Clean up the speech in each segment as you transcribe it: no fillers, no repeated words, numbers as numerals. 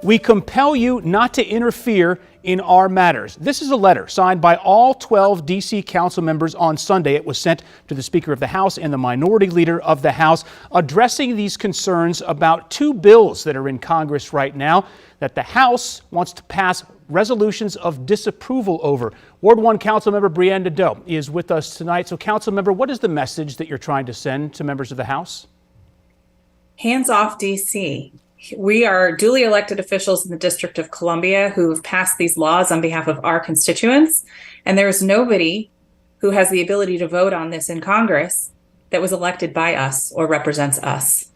We compel you not to interfere in our matters. This is a letter signed by all 12 D.C. council members on Sunday. It was sent to the Speaker of the House and the Minority Leader of the House, addressing these concerns about two bills that are in Congress right now that the House wants to pass resolutions of disapproval over. Ward 1 Councilmember Brianne Nadeau is with us tonight. So, Councilmember, what is the message that you're trying to send to members of the House? Hands off D.C. We are duly elected officials in the District of Columbia who have passed these laws on behalf of our constituents. And there is nobody who has the ability to vote on this in Congress that was elected by us or represents us.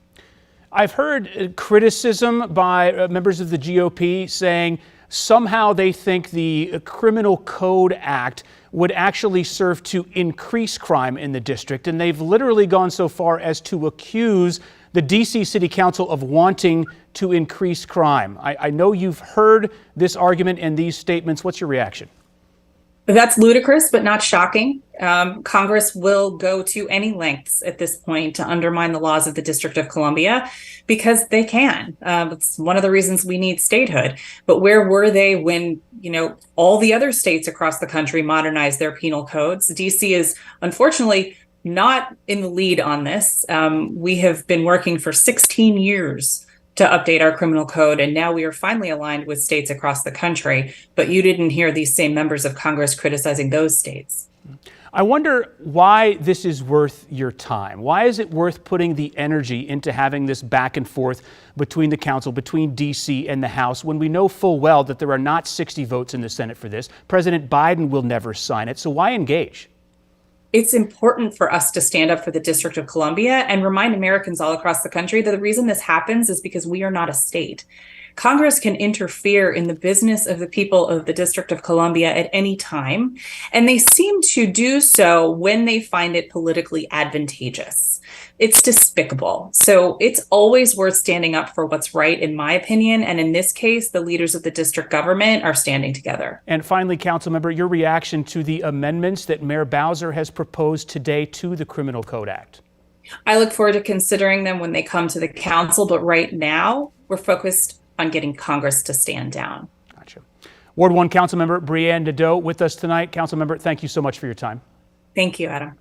I've heard criticism by members of the GOP saying somehow they think the Criminal Code Act would actually serve to increase crime in the district. And they've literally gone so far as to accuse the D.C. City Council of wanting to increase crime. I know you've heard this argument and these statements. What's your reaction? That's ludicrous, but not shocking. Congress will go to any lengths at this point to undermine the laws of the District of Columbia because they can. It's one of the reasons we need statehood. But where were they when, all the other states across the country modernized their penal codes? DC is unfortunately not in the lead on this. We have been working for 16 years to update our criminal code, and now we are finally aligned with states across the country. But you didn't hear these same members of Congress criticizing those states. I wonder why this is worth your time. Why is it worth putting the energy into having this back and forth between the council, between D.C. and the House, when we know full well that there are not 60 votes in the Senate for this? President Biden will never sign it, so why engage? It's important for us to stand up for the District of Columbia and remind Americans all across the country that the reason this happens is because we are not a state. Congress can interfere in the business of the people of the District of Columbia at any time, and they seem to do so when they find it politically advantageous. It's despicable. So it's always worth standing up for what's right, in my opinion. And in this case, the leaders of the district government are standing together. And finally, Councilmember, your reaction to the amendments that Mayor Bowser has proposed today to the Criminal Code Act. I look forward to considering them when they come to the council. But right now, we're focused on getting Congress to stand down. Gotcha. Ward 1 Councilmember Brianne Nadeau with us tonight. Councilmember, thank you so much for your time. Thank you, Adam.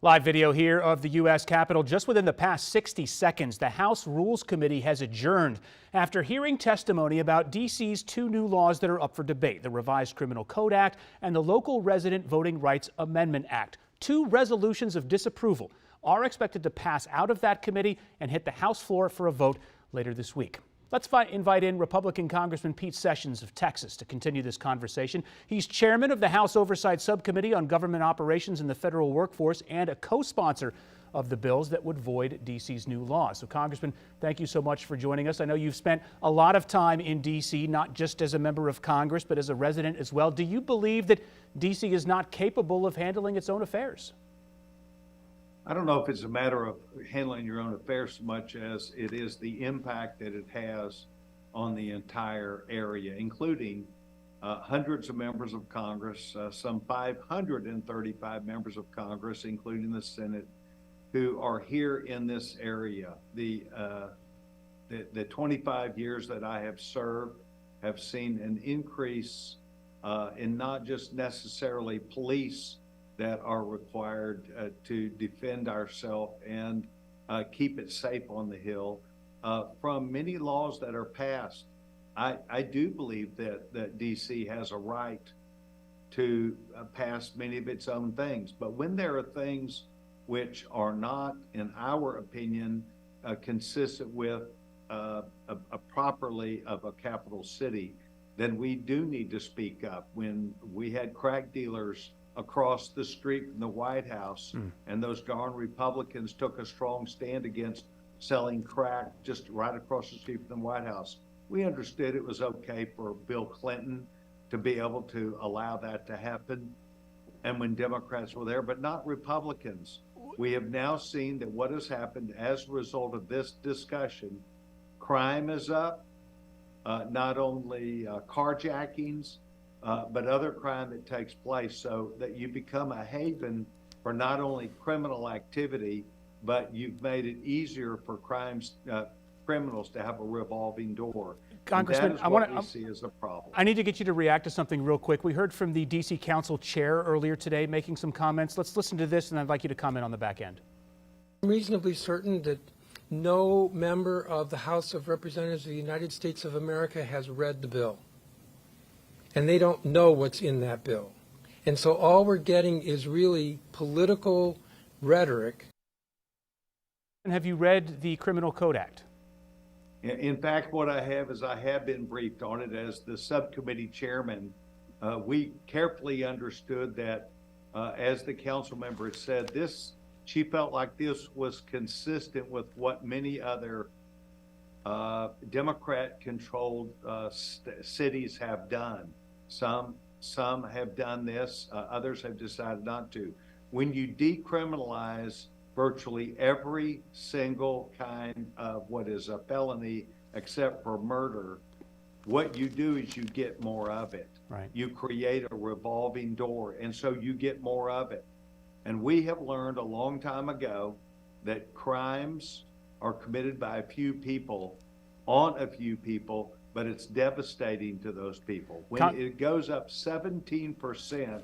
Live video here of the U.S. Capitol. Just within the past 60 seconds, the House Rules Committee has adjourned after hearing testimony about D.C.'s two new laws that are up for debate, the Revised Criminal Code Act and the Local Resident Voting Rights Amendment Act. Two resolutions of disapproval are expected to pass out of that committee and hit the House floor for a vote later this week. Let's invite in Republican Congressman Pete Sessions of Texas to continue this conversation. He's chairman of the House Oversight Subcommittee on Government Operations and the Federal Workforce and a co-sponsor of the bills that would void D.C.'s new laws. So, Congressman, thank you so much for joining us. I know you've spent a lot of time in D.C., not just as a member of Congress, but as a resident as well. Do you believe that D.C. is not capable of handling its own affairs? I don't know if it's a matter of handling your own affairs so much as it is the impact that it has on the entire area, including hundreds of members of Congress, some 535 members of Congress, including the Senate, who are here in this area. The 25 years that I have served have seen an increase in not just necessarily police that are required to defend ourselves and keep it safe on the Hill. From many laws that are passed, I do believe that DC has a right to pass many of its own things. But when there are things which are not, in our opinion, consistent with a properly of a capital city, then we do need to speak up. When we had crack dealers across the street from the White House, and those darn Republicans took a strong stand against selling crack just right across the street from the White House. We understood it was okay for Bill Clinton to be able to allow that to happen, and when Democrats were there, but not Republicans. We have now seen that what has happened as a result of this discussion, crime is up, not only carjackings, but other crime that takes place, so that you become a haven for not only criminal activity, but you've made it easier for criminals to have a revolving door. Congressman, and that is what we see as a problem. I need to get you to react to something real quick. We heard from the D.C. Council chair earlier today making some comments. Let's listen to this, and I'd like you to comment on the back end. I'm reasonably certain that no member of the House of Representatives of the United States of America has read the bill. And they don't know what's in that bill. And so all we're getting is really political rhetoric. And have you read the Criminal Code Act? In fact, what I have is I have been briefed on it as the subcommittee chairman. We carefully understood that, as the council member had said, she felt like this was consistent with what many other Democrat-controlled cities have done. Some have done this, others have decided not to. When you decriminalize virtually every single kind of what is a felony except for murder, what you do is you get more of it. Right. You create a revolving door, and so you get more of it. And we have learned a long time ago that crimes are committed by a few people on a few people, but it's devastating to those people. When it goes up 17%,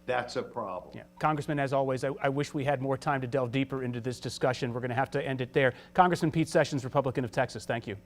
that's a problem. Yeah. Congressman, as always, I wish we had more time to delve deeper into this discussion. We're going to have to end it there. Congressman Pete Sessions, Republican of Texas, thank you.